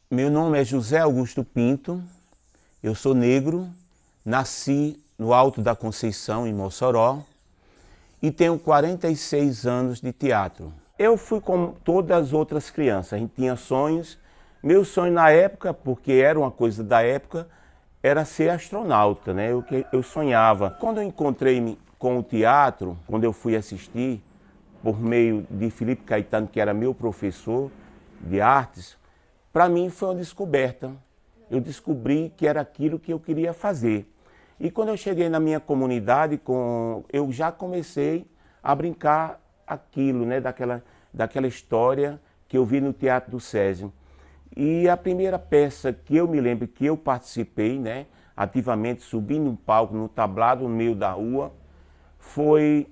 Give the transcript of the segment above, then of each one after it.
Meu nome é José Augusto Pinto, eu sou negro, nasci no Alto da Conceição, em Mossoró, e tenho 46 anos de teatro. Eu fui como todas as outras crianças, a gente tinha sonhos. Meu sonho na época, porque era uma coisa da época, era ser astronauta, né? Eu sonhava. Quando eu encontrei-me com o teatro, quando eu fui assistir, por meio de Felipe Caetano, que era meu professor de artes, para mim foi uma descoberta. Eu descobri que era aquilo que eu queria fazer. E quando eu cheguei na minha comunidade, eu já comecei a brincar aquilo, né, daquela história que eu vi no Teatro do Césio. E a primeira peça que eu me lembro que eu participei, né, ativamente, subi num palco, no tablado, no meio da rua, foi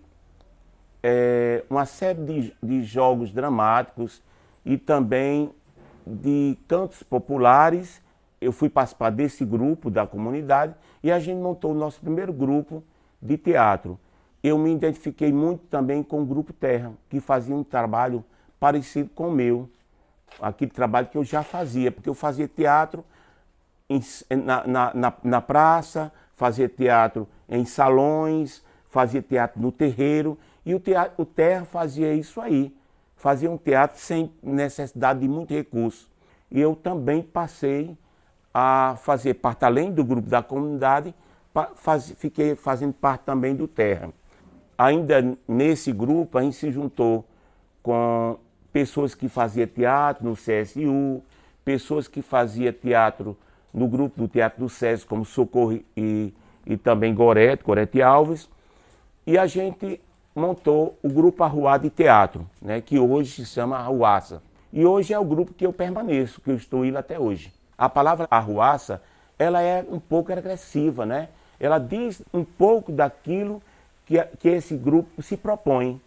uma série de jogos dramáticos e também de cantos populares. Eu fui participar desse grupo da comunidade e a gente montou o nosso primeiro grupo de teatro. Eu me identifiquei muito também com o Grupo Terra, que fazia um trabalho parecido com o meu. Aquele trabalho que eu já fazia, porque eu fazia teatro na praça, fazia teatro em salões, fazia teatro no terreiro, e o Terra fazia isso aí. Fazia um teatro sem necessidade de muito recurso. E eu também passei a fazer parte, além do grupo da comunidade, fiquei fazendo parte também do Terra. Ainda nesse grupo, a gente se juntou com pessoas que faziam teatro no CSU, pessoas que faziam teatro no grupo do Teatro do Césio, como Socorro e também Gorete Alves, e a gente montou o Grupo Arruá de Teatro, né, que hoje se chama Arruaça. E hoje é o grupo que eu permaneço, que eu estou indo até hoje. A palavra arruaça, ela é um pouco agressiva, né? Ela diz um pouco daquilo que esse grupo se propõe,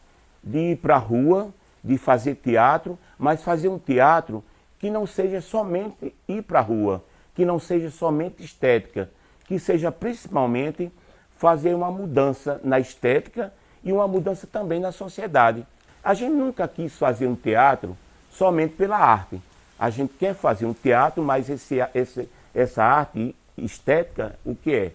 de ir para a rua, de fazer teatro, mas fazer um teatro que não seja somente ir para a rua, que não seja somente estética, que seja principalmente fazer uma mudança na estética e uma mudança também na sociedade. A gente nunca quis fazer um teatro somente pela arte. A gente quer fazer um teatro, mas essa arte estética, o que é?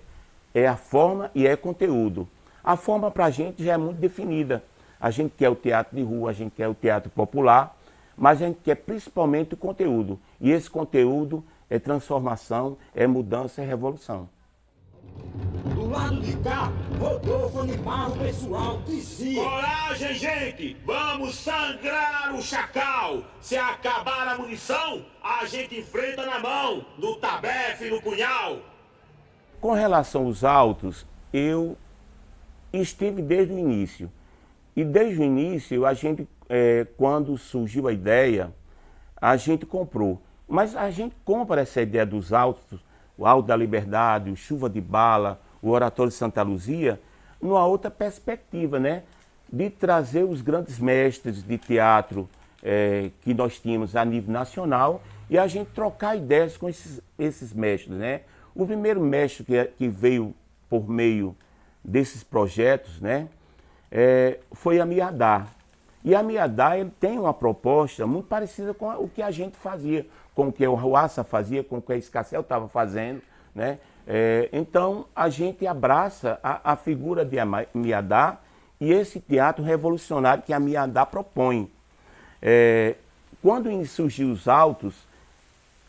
É a forma e é conteúdo. A forma para a gente já é muito definida. A gente quer o teatro de rua, a gente quer o teatro popular, mas a gente quer principalmente o conteúdo. E esse conteúdo é transformação, é mudança, é revolução. Do lado de cá, Rodolfo animava o pessoal, dizia: coragem, gente! Vamos sangrar o chacal! Se acabar a munição, a gente enfrenta na mão, no tabefe e no punhal! Com relação aos autos, eu estive desde o início. E desde o início, a gente, quando surgiu a ideia, a gente comprou. Mas a gente compra essa ideia dos autos, o Alto da Liberdade, o Chuva de Bala, o Oratório de Santa Luzia, numa outra perspectiva, né? De trazer os grandes mestres de teatro que nós tínhamos a nível nacional e a gente trocar ideias com esses mestres, né? O primeiro mestre que veio por meio desses projetos, né, foi a Miadá. E a Miadá, ele tem uma proposta muito parecida com o que a gente fazia, com o que o Arruaça fazia, com o que a Escacel estava fazendo, né? Então, a gente abraça a figura de Miadá e esse teatro revolucionário que a Miadá propõe. Quando surgiu os autos,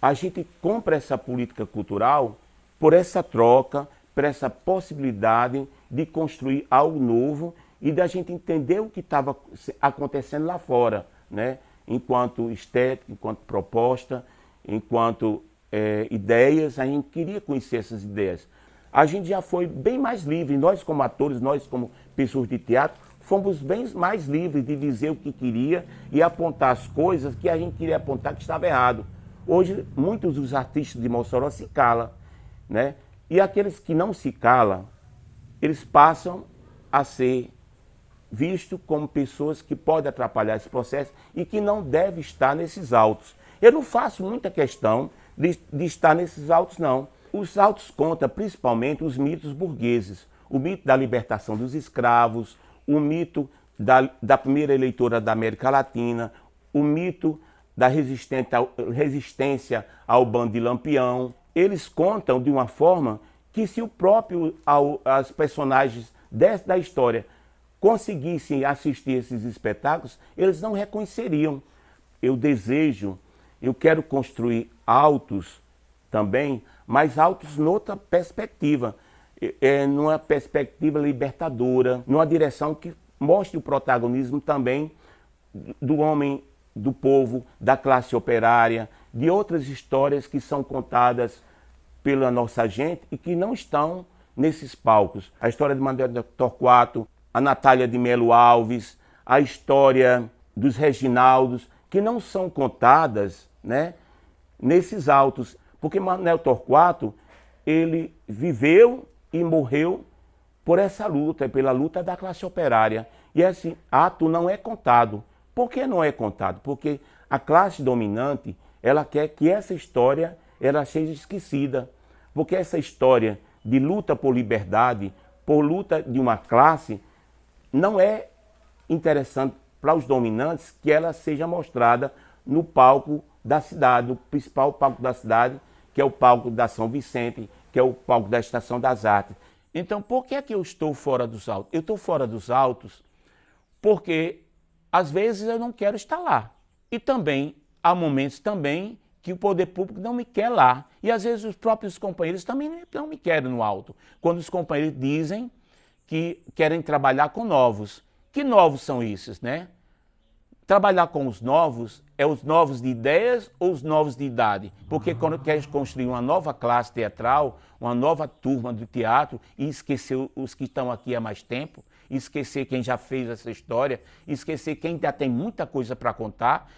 a gente compra essa política cultural por essa troca, por essa possibilidade de construir algo novo e da gente entender o que estava acontecendo lá fora, né? Enquanto estética, enquanto proposta, enquanto ideias, a gente queria conhecer essas ideias. A gente já foi bem mais livre, nós como atores, nós como pessoas de teatro, fomos bem mais livres de dizer o que queria e apontar as coisas que a gente queria apontar que estava errado. Hoje, muitos dos artistas de Mossoró se calam, né? E aqueles que não se calam, eles passam a ser vistos como pessoas que podem atrapalhar esse processo e que não devem estar nesses autos. Eu não faço muita questão de estar nesses autos, não. Os autos contam principalmente os mitos burgueses, o mito da libertação dos escravos, o mito da primeira eleitora da América Latina, o mito da resistência ao bando de Lampião. Eles contam de uma forma que se o próprio, as personagens da história conseguissem assistir esses espetáculos, eles não reconheceriam. Eu quero construir autos também, mas autos noutra perspectiva, numa perspectiva libertadora, numa direção que mostre o protagonismo também do homem, do povo, da classe operária, de outras histórias que são contadas pela nossa gente e que não estão nesses palcos. A história de Manuel Torquato, a Natália de Melo Alves, a história dos Reginaldos, que não são contadas, né, nesses autos. Porque Manuel Torquato, ele viveu e morreu por essa luta, pela luta da classe operária. E esse ato não é contado. Por que não é contado? Porque a classe dominante, ela quer que essa história ela seja esquecida. Porque essa história de luta por liberdade, por luta de uma classe, não é interessante para os dominantes que ela seja mostrada no palco da cidade, no principal palco da cidade, que é o palco da São Vicente, que é o palco da Estação das Artes. Então, por que é que eu estou fora dos autos? Eu estou fora dos autos porque, às vezes, eu não quero estar lá. E também, há momentos também que o poder público não me quer lá. E, às vezes, os próprios companheiros também não me querem no alto. Quando os companheiros dizem que querem trabalhar com novos. Que novos são esses, né? Trabalhar com os novos é os novos de ideias ou os novos de idade? Porque quando quer construir uma nova classe teatral, uma nova turma do teatro e esquecer os que estão aqui há mais tempo, esquecer quem já fez essa história, esquecer quem já tem muita coisa para contar.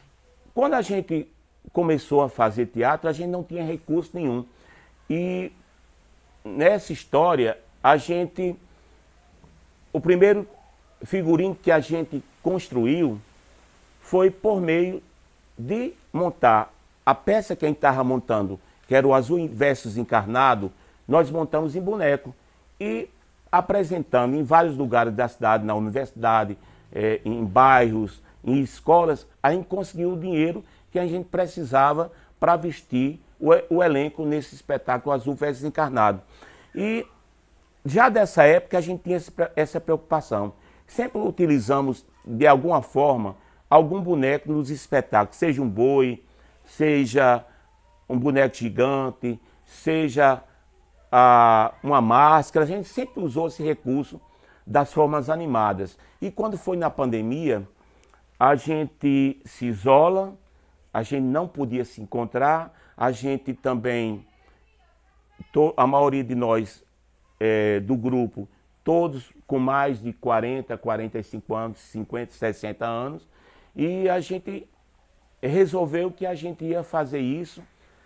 Quando a gente começou a fazer teatro, a gente não tinha recurso nenhum. E nessa história, o primeiro figurino que a gente construiu foi por meio de montar a peça que a gente estava montando, que era o Azul Versus Encarnado, nós montamos em boneco e apresentando em vários lugares da cidade, na universidade, em bairros, em escolas, a gente conseguiu o dinheiro que a gente precisava para vestir o elenco nesse espetáculo Azul Versus Encarnado. E já dessa época a gente tinha essa preocupação. Sempre utilizamos, de alguma forma, algum boneco nos espetáculos, seja um boi, seja um boneco gigante, seja uma máscara. A gente sempre usou esse recurso das formas animadas. E quando foi na pandemia, a gente se isola, a gente não podia se encontrar, a gente também, a maioria de nós do grupo, todos com mais de 40, 45 anos, 50, 60 anos, e a gente resolveu que a gente ia fazer isso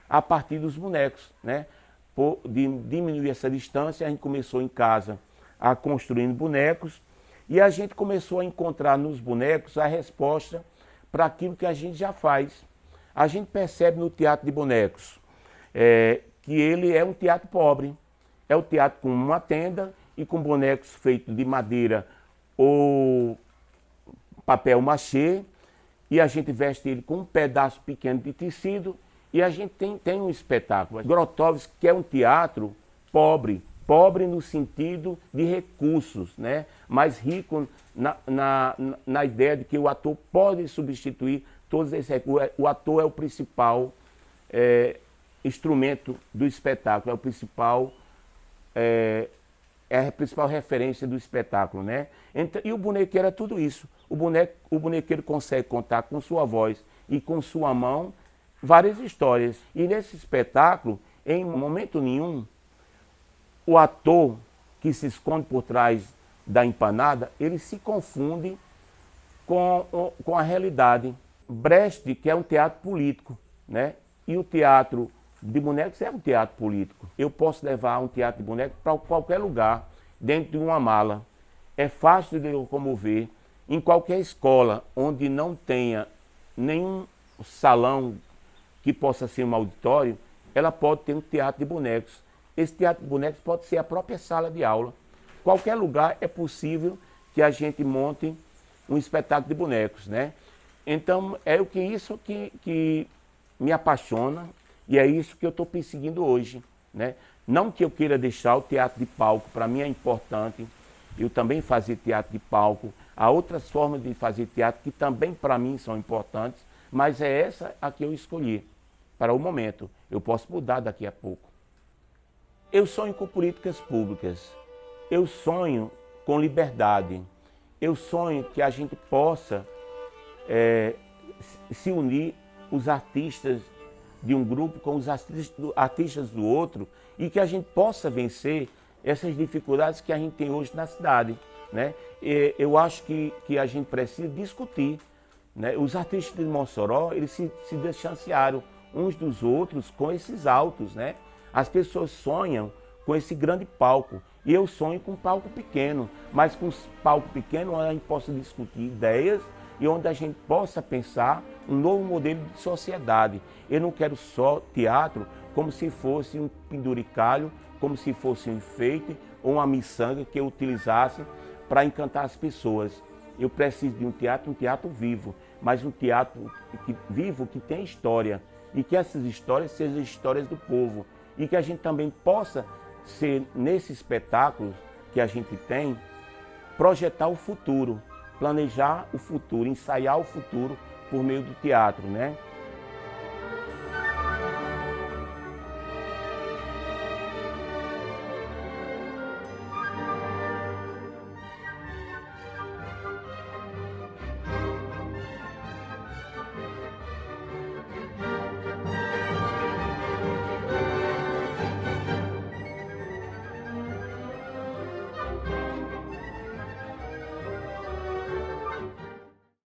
a partir dos bonecos, né? Por diminuir essa distância, a gente começou em casa a construindo bonecos e a gente começou a encontrar nos bonecos a resposta para aquilo que a gente já faz. A gente percebe no teatro de bonecos que ele é um teatro pobre, é um teatro com uma tenda e com bonecos feitos de madeira ou papel machê, e a gente veste ele com um pedaço pequeno de tecido e a gente tem um espetáculo. Grotowski, que é um teatro pobre, pobre no sentido de recursos, né? Mas rico na ideia de que o ator pode substituir todos esses recursos. O ator é o principal instrumento do espetáculo, é a principal referência do espetáculo, né? E o bonequeiro é tudo isso. O bonequeiro consegue contar com sua voz e com sua mão várias histórias. E nesse espetáculo, em momento nenhum, o ator que se esconde por trás da empanada, ele se confunde com a realidade. Brecht, que é um teatro político, né? E o teatro de bonecos é um teatro político. Eu posso levar um teatro de bonecos para qualquer lugar, dentro de uma mala. É fácil de locomover. Em qualquer escola onde não tenha nenhum salão que possa ser um auditório, ela pode ter um teatro de bonecos. Esse teatro de bonecos pode ser a própria sala de aula. Qualquer lugar é possível que a gente monte um espetáculo de bonecos, né? Então, é isso que me apaixona e é isso que eu estou perseguindo hoje, né? Não que eu queira deixar o teatro de palco, para mim é importante, eu também fazer teatro de palco. Há outras formas de fazer teatro que também para mim são importantes, mas é essa a que eu escolhi para o momento. Eu posso mudar daqui a pouco. Eu sonho com políticas públicas, eu sonho com liberdade, eu sonho que a gente possa se unir, os artistas de um grupo com os artistas do outro, e que a gente possa vencer essas dificuldades que a gente tem hoje na cidade, né? Eu acho que a gente precisa discutir, né? Os artistas de Mossoró, eles se distanciaram uns dos outros com esses autos, né? As pessoas sonham com esse grande palco, e eu sonho com um palco pequeno, mas com um palco pequeno onde a gente possa discutir ideias e onde a gente possa pensar um novo modelo de sociedade. Eu não quero só teatro como se fosse um penduricalho, como se fosse um enfeite ou uma miçanga que eu utilizasse para encantar as pessoas. Eu preciso de um teatro vivo, mas um teatro vivo que tem história, e que essas histórias sejam histórias do povo, e que a gente também possa ser, nesse espetáculo que a gente tem, projetar o futuro, planejar o futuro, ensaiar o futuro por meio do teatro, né?